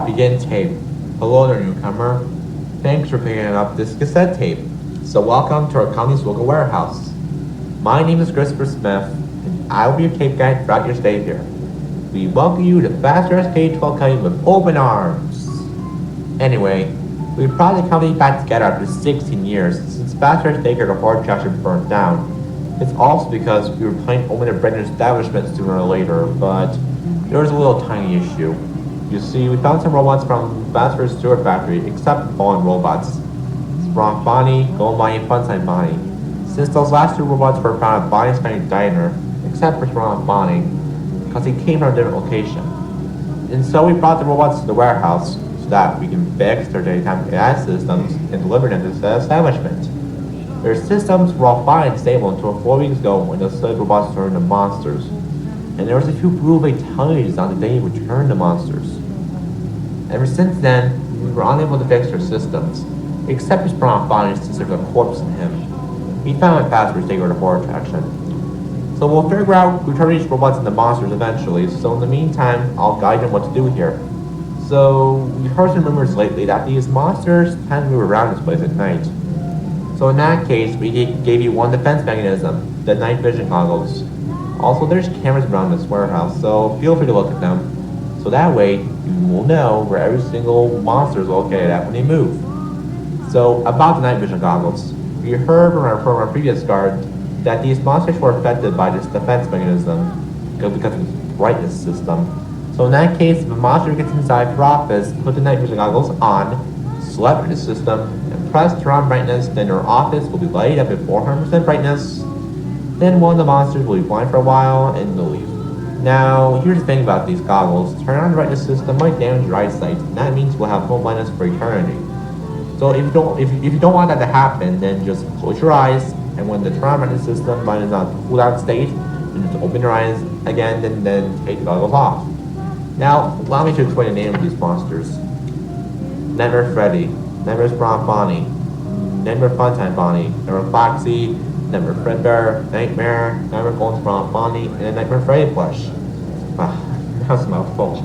Begin tape. Hello there, newcomer. Thanks for picking up this cassette tape. So welcome to our county's local warehouse. My name is Christopher Smith, and I will be your tape guide throughout your stay here. We welcome you to Faster's K-12 County with open arms. Anyway, we brought the company back together after 16 years since Faster's Baker the Ford structure burned down. It's also because we were planning to open a brand new establishment sooner or later, but there was a little tiny issue. You see, we found some robots from Faster's Stewart Factory, except fallen robots. Sprong Bonnie, Gold Bonnie, and Funtime Bonnie. Since those last two robots were found at Bonnie's Family Diner, except for Sprong Bonnie, because they came from a different location. And so we brought the robots to the warehouse so that we can fix their daytime AI systems and deliver them to the establishment. Their systems were all fine and stable until 4 weeks ago when the slave robots turned into monsters. And there was a few brutal fatalities on the day we turned to monsters. Ever since then, we were unable to fix their systems, except for Sprong Bonnie since there was a corpse in him. We found it fast for taking over the horror attraction. So we'll figure out who turned these robots into monsters eventually, so in the meantime, I'll guide them what to do here. So, we've heard some rumors lately that these monsters tend to move around this place at night. So in that case, we gave you one defense mechanism, the night vision goggles. Also, there's cameras around this warehouse, so feel free to look at them. So that way, you will know where every single monster is located at when they move. So, about the night vision goggles. We heard from our previous guard that these monsters were affected by this defense mechanism because of its brightness system. So in that case, if a monster gets inside your office, put the night vision goggles on, select the system, and press turn on brightness, then your office will be lighted up at 400% brightness. Then one of the monsters will be blind for a while and they'll leave. Now, here's the thing about these goggles. Turn on the brightness system might damage your eyesight, and that means we'll have full blindness for eternity. So if you don't want that to happen, then just close your eyes, and when the turn on brightness system is on cool down state, then just open your eyes again, and then take the goggles off. Now, allow me to explain the name of these monsters. Nightmare Freddy, Nightmare Sprong Bonnie, Nightmare Funtime Bonnie, Nightmare Foxy, Nightmare Fredbear, Nightmare Golden Sprong Bonnie, and Nightmare Freddy plush. Wow, that was a mouthful.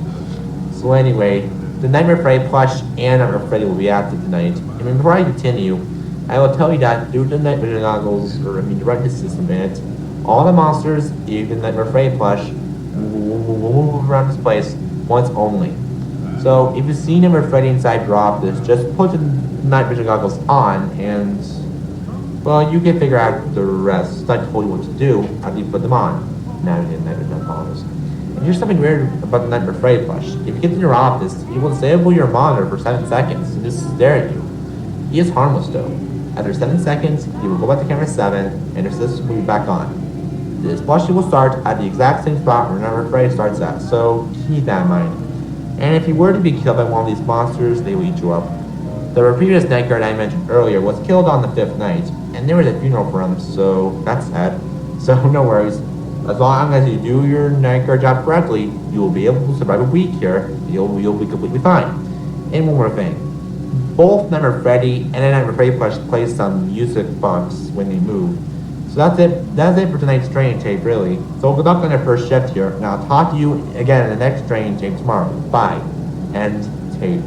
So anyway, the Nightmare Freddy plush and Nightmare Freddy will be active tonight. And before I continue, I will tell you that due to the night vision goggles, the brightness system in it, all the monsters, even Nightmare Freddy plush, will move around this place once only. So if you see Nightmare Freddy inside your office, just put the night vision goggles on and, well, you can figure out the rest. I told you what to do after you put them on. Now you get night vision goggles. And here's something weird about the Nightmare Freddy plush. If you get in your office, he will disable your monitor for 7 seconds and just stare at you. He is harmless though. After 7 seconds, he will go back to camera 7 and your system will be back on. This plushie will start at the exact same spot where Nightmare Freddy starts at, so keep that in mind. And if you were to be killed by one of these monsters, they will eat you up. The previous night guard I mentioned earlier was killed on the 5th night, and there was a funeral for him, so that's sad. So no worries. As long as you do your night guard job correctly, you will be able to survive a week here. You'll be completely fine. And one more thing. Both Nightmare Freddy and Nightmare Freddy plush play some music box when they move. So that's it for tonight's training tape, really. So good luck on your first shift here, and I'll talk to you again in the next training tape tomorrow. Bye. End tape.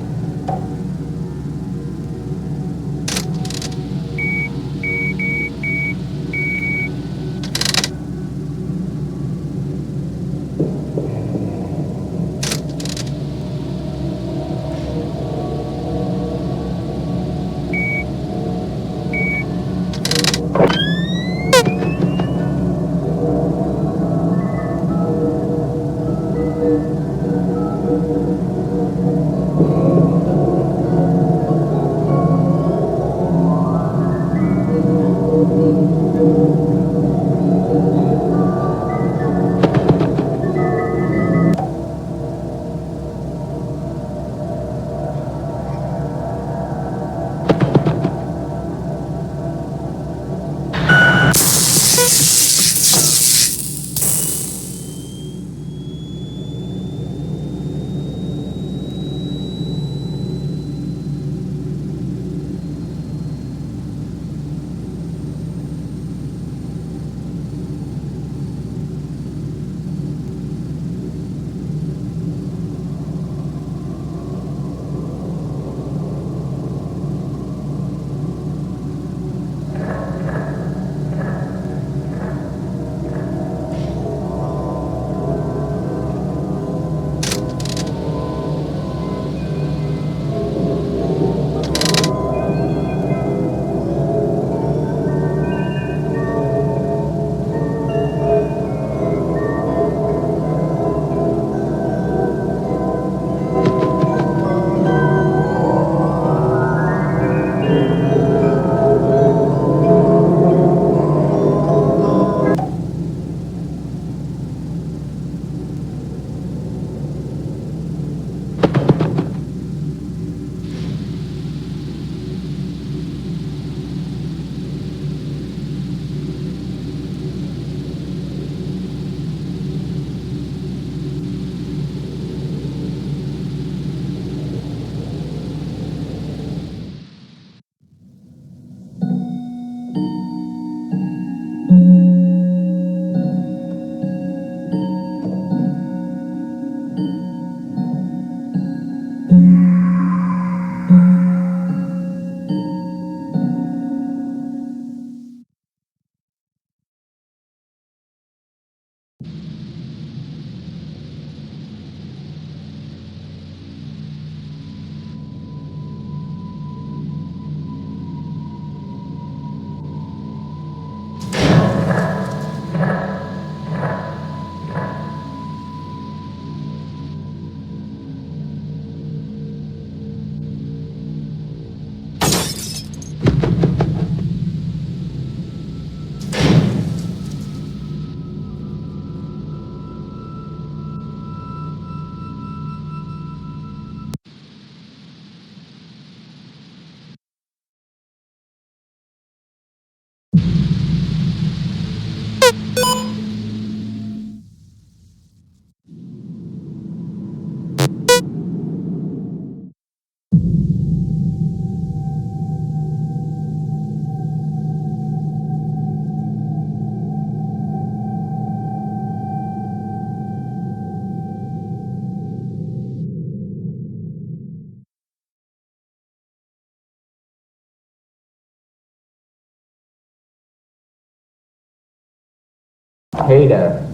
Hey there.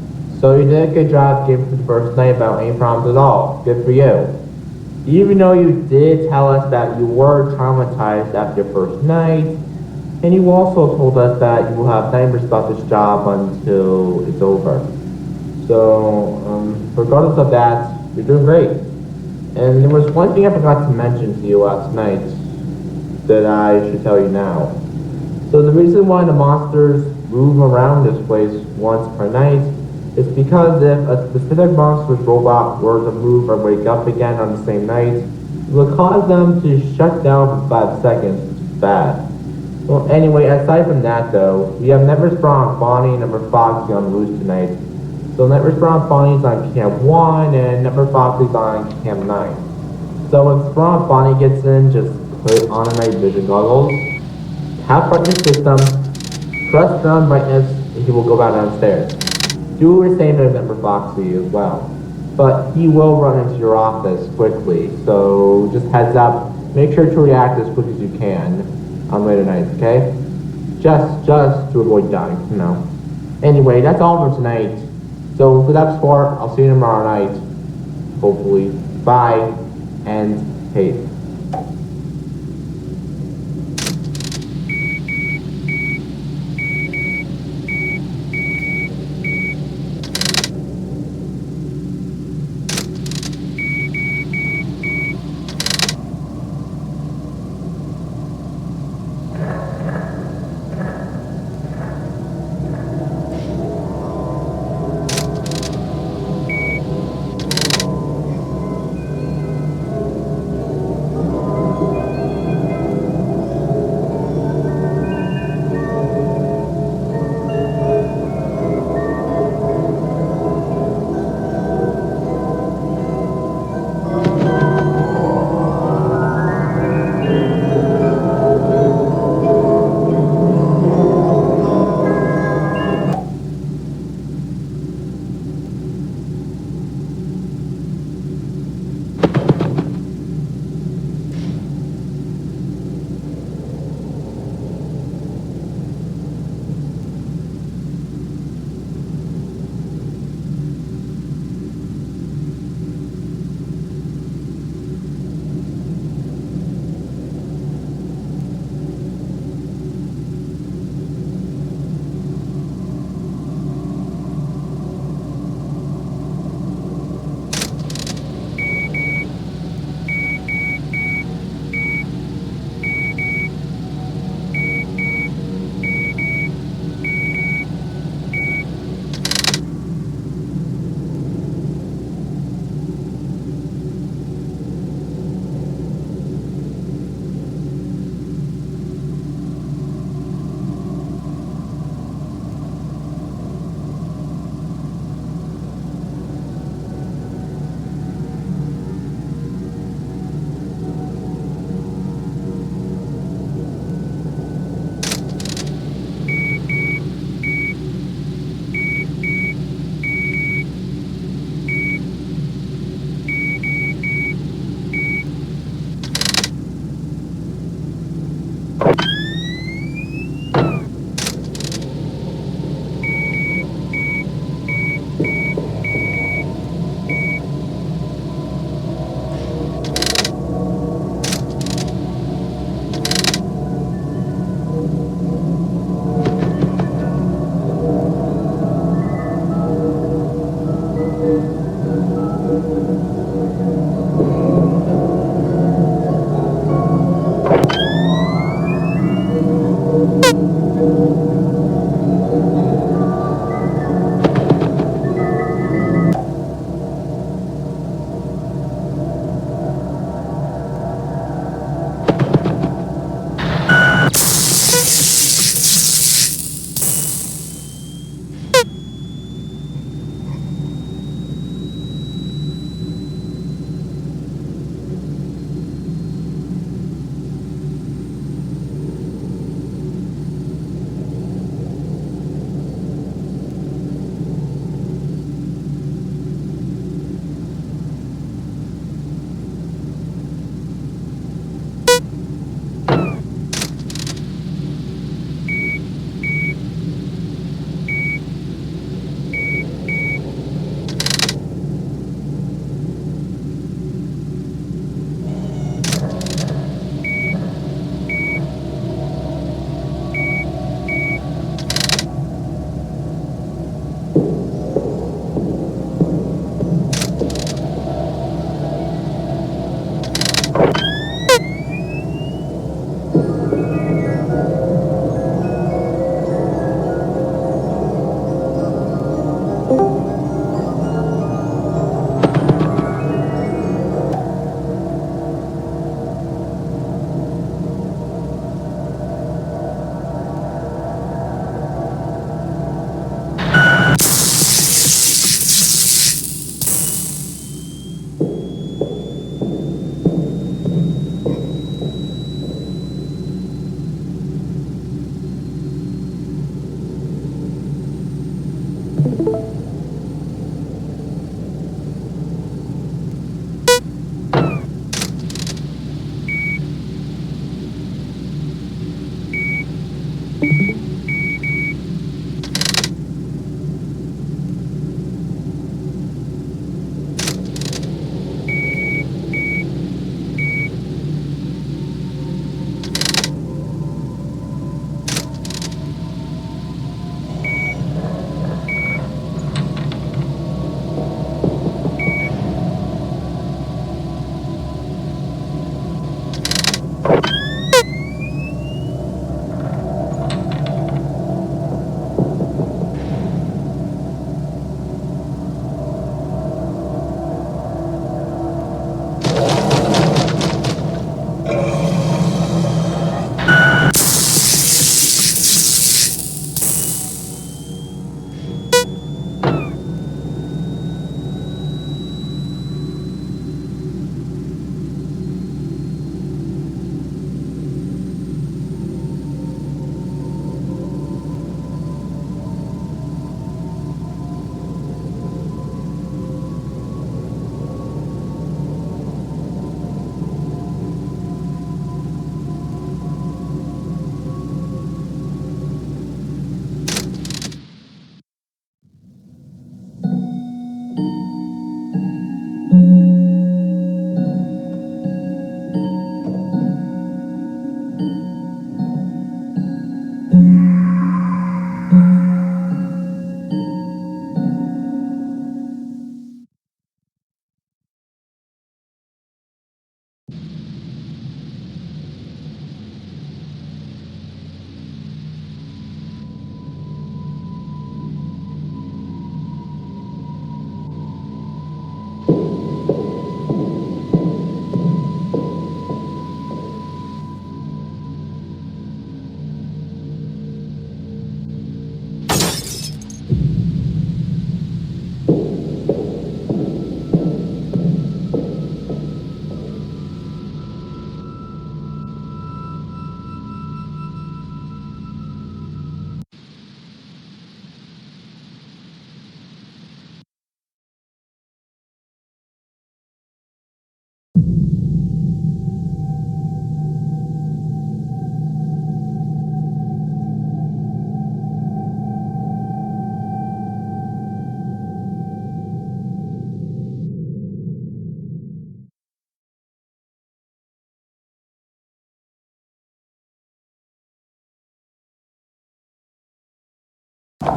So you did a good job giving for the first night without any problems at all. Good for you. Even though you did tell us that you were traumatized after your first night, and you also told us that you will have nightmares about this job until it's over. So, regardless of that, you're doing great. And there was one thing I forgot to mention to you last night that I should tell you now. So the reason why the monsters move around this place once per night is because if a specific monster's robot were to move or wake up again on the same night, it would cause them to shut down for 5 seconds, which is bad. Well, anyway, aside from that though, we have Never Spawn Bonnie and Never Foxy on the loose tonight. So Never Spawn Bonnie's on Camp 1 and Never Foxy's on Camp 9. So when Spawn Bonnie gets in, just put on a night vision goggles, tap on your system, press down brightness, and he will go back downstairs. Do the same as Never Foxy as well. But he will run into your office quickly, so just heads up, make sure to react as quick as you can on later nights, okay? Just to avoid dying, you know. Anyway, that's all for tonight. So good up sport, I'll see you tomorrow night. Hopefully. Bye and peace.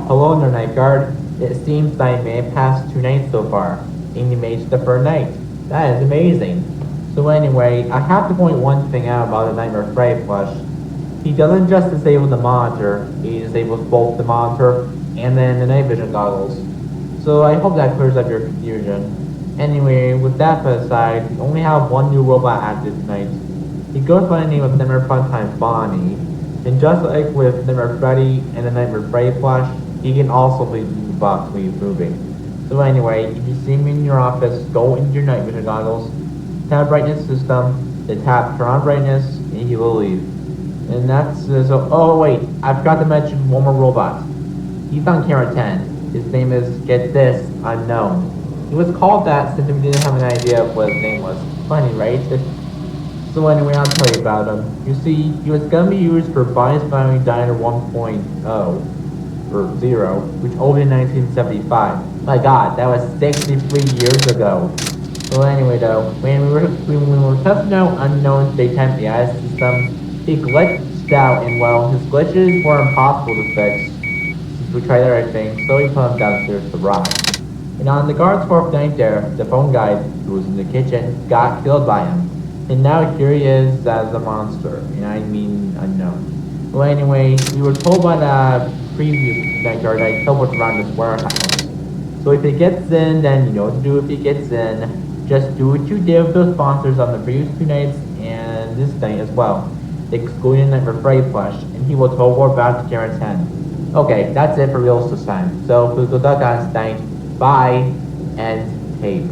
Hello there, night guard. It seems I may have passed 2 nights so far, and you made it the third night. That is amazing. So anyway, I have to point one thing out about the Nightmare Freddy plush. He doesn't just disable the monitor, he disables both the monitor and then the night vision goggles. So I hope that clears up your confusion. Anyway, with that put aside, we only have one new robot active tonight. He goes by the name of Nightmare Funtime Bonnie, and just like with Nightmare Freddy and the Nightmare Freddy plush, he can also leave the box when he's moving. So anyway, if you see him in your office, go into your night vision goggles, tap brightness system, then tap turn on brightness, and he will leave. And that's, so, oh wait, I forgot to mention one more robot. He's on camera 10. His name is, get this, Unknown. He was called that since we didn't have an idea of what his name was. Funny, right? So anyway, I'll tell you about him. You see, he was gonna be used for Bias Boundary Diner 1.0, or 0, which opened in 1975. My god, that was 63 years ago. So anyway though, when we were testing out Unknown's daytime AI system, he glitched out, and well, his glitches were impossible to fix since we tried everything, so we put him downstairs to rot. And on the guard's fourth night there, the phone guy, who was in the kitchen, got killed by him. And now here he is as a monster, and I mean Unknown. Well anyway, we were told by the previous night guard that he what's around this warehouse. So if he gets in, then you know what to do if he gets in. Just do what you did with those sponsors on the previous 2 nights and this night as well. Excluding Nightmare Freddy plush, and he will teleport back to camera 10. Okay, that's it for real this time. So, please go duck on tonight. Bye, and tape.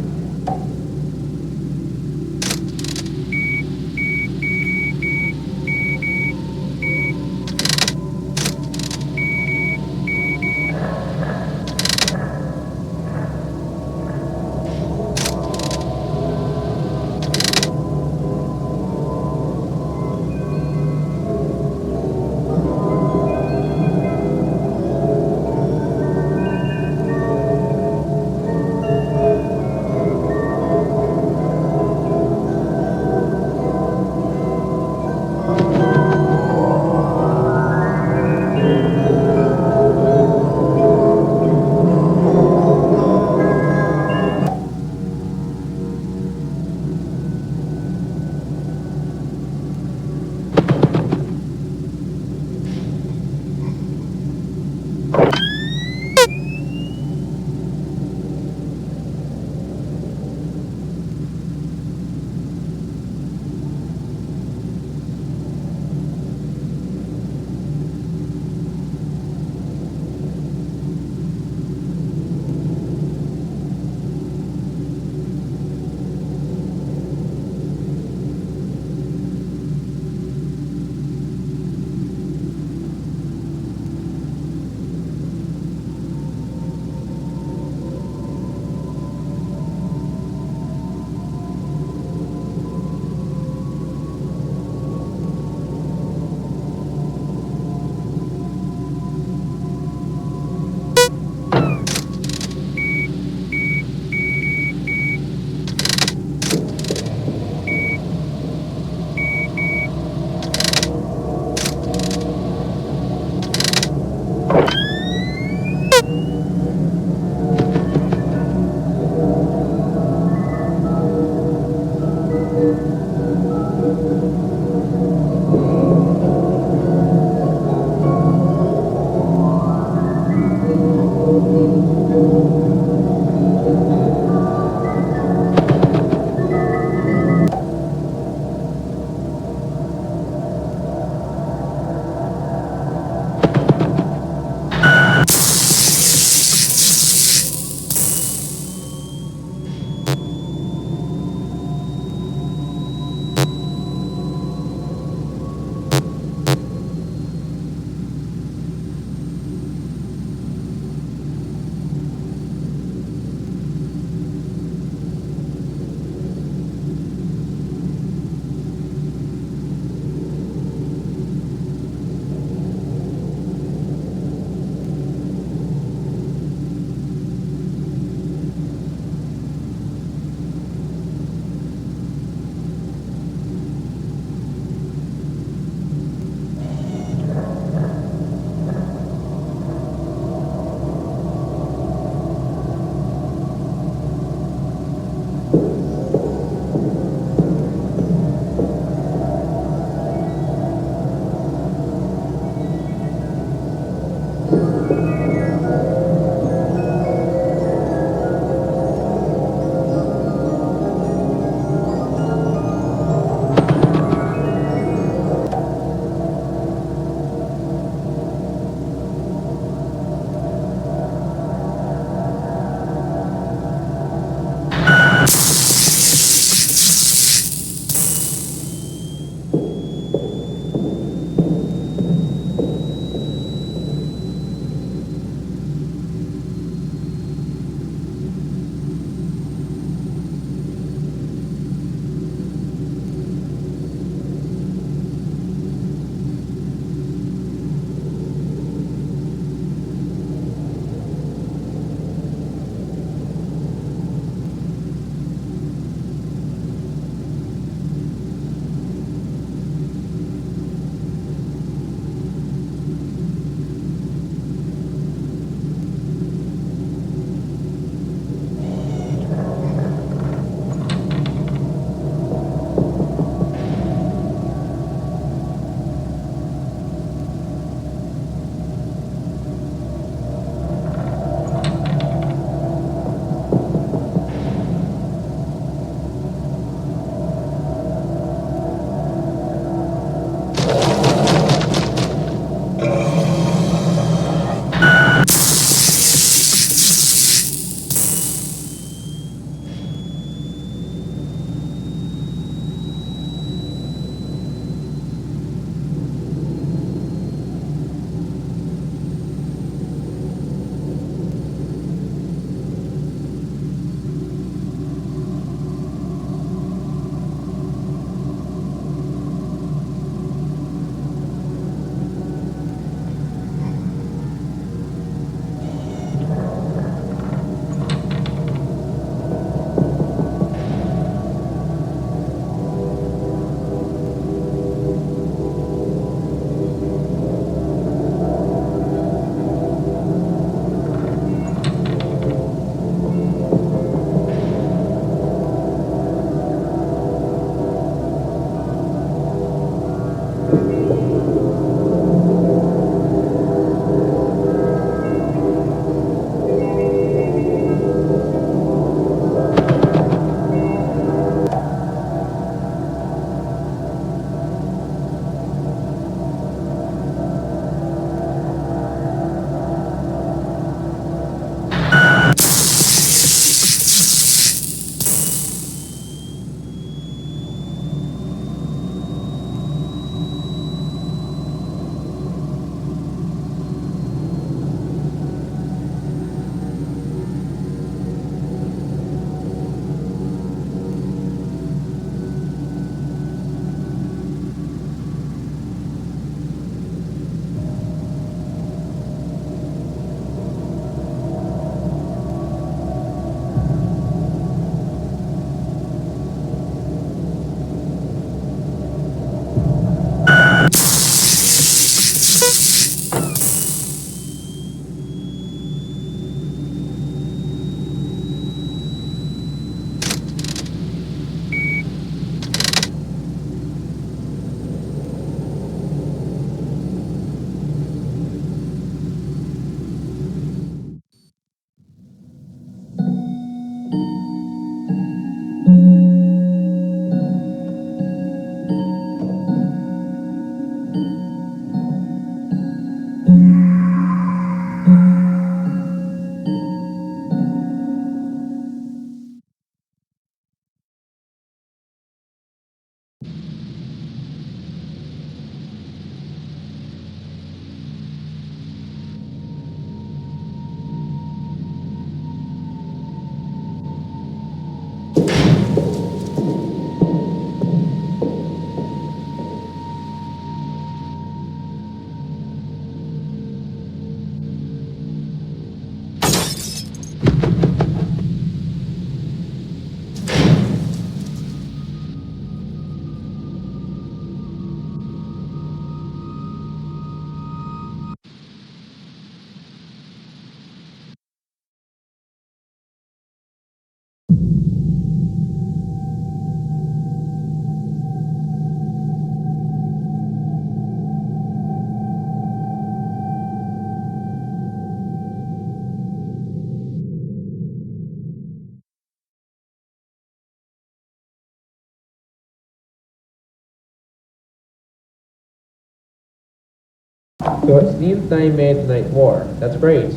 So it seems that I made tonight more. That's great.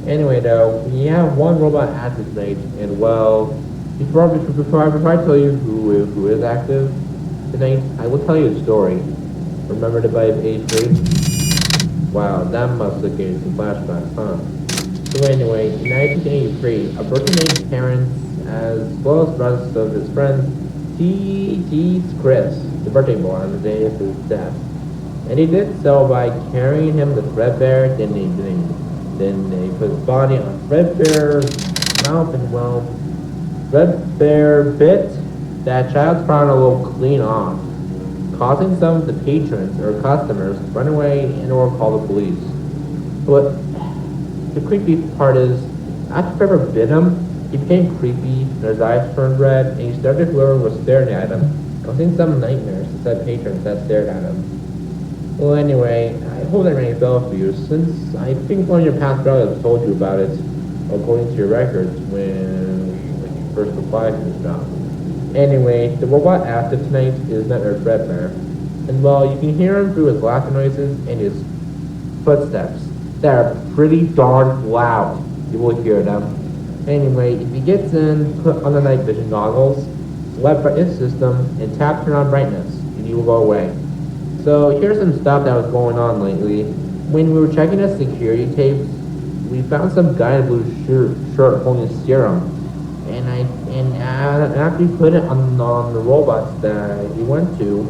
Anyway, though, we have one robot active tonight, and well, before I tell you who is active tonight, I will tell you a story. Remember the vibe age 3? Wow, that must have gave some flashbacks, huh? So anyway, in 1983, a person named Terrence, as well as the rest of his friends, teased Chris, the birthday boy, on the day of his death. And he did so by carrying him to Fredbear, then they put his body on Fredbear's mouth, and well, Fredbear bit that child's crown a little clean off, causing some of the patrons or customers to run away and or call the police. But the creepy part is, after Fredbear bit him, he became creepy, and his eyes turned red, and he stared at whoever was staring at him, causing some nightmares to said patrons that stared at him. Well, anyway, I hope that rang a bell for you, since I think one of your past relatives told you about it, according to your records, when you first applied for this job. Anyway, the robot active tonight is Nightmare Fredbear, and well, you can hear him through his laughter noises and his footsteps. They are pretty darn loud. You will hear them. Anyway, if he gets in, put on the night vision goggles, select brightness system, and tap turn on brightness, and he will go away. So here's some stuff that was going on lately. When we were checking the security tapes, we found some guy in a blue shirt holding serum, and after he put it on the robots that he went to,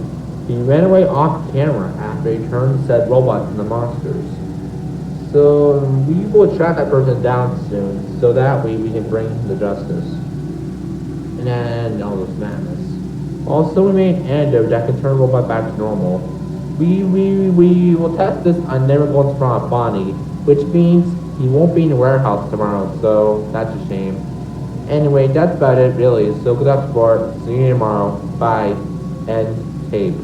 he ran away off camera after he turned said robots into monsters. So we will track that person down soon, so that way we can bring him to justice. And then all this madness. Also, we made an antidote that can turn robot back to normal. We will test this on never going to front Bonnie, which means he won't be in the warehouse tomorrow, so that's a shame. Anyway, that's about it really, so good luck sport, see you tomorrow, bye, end tape.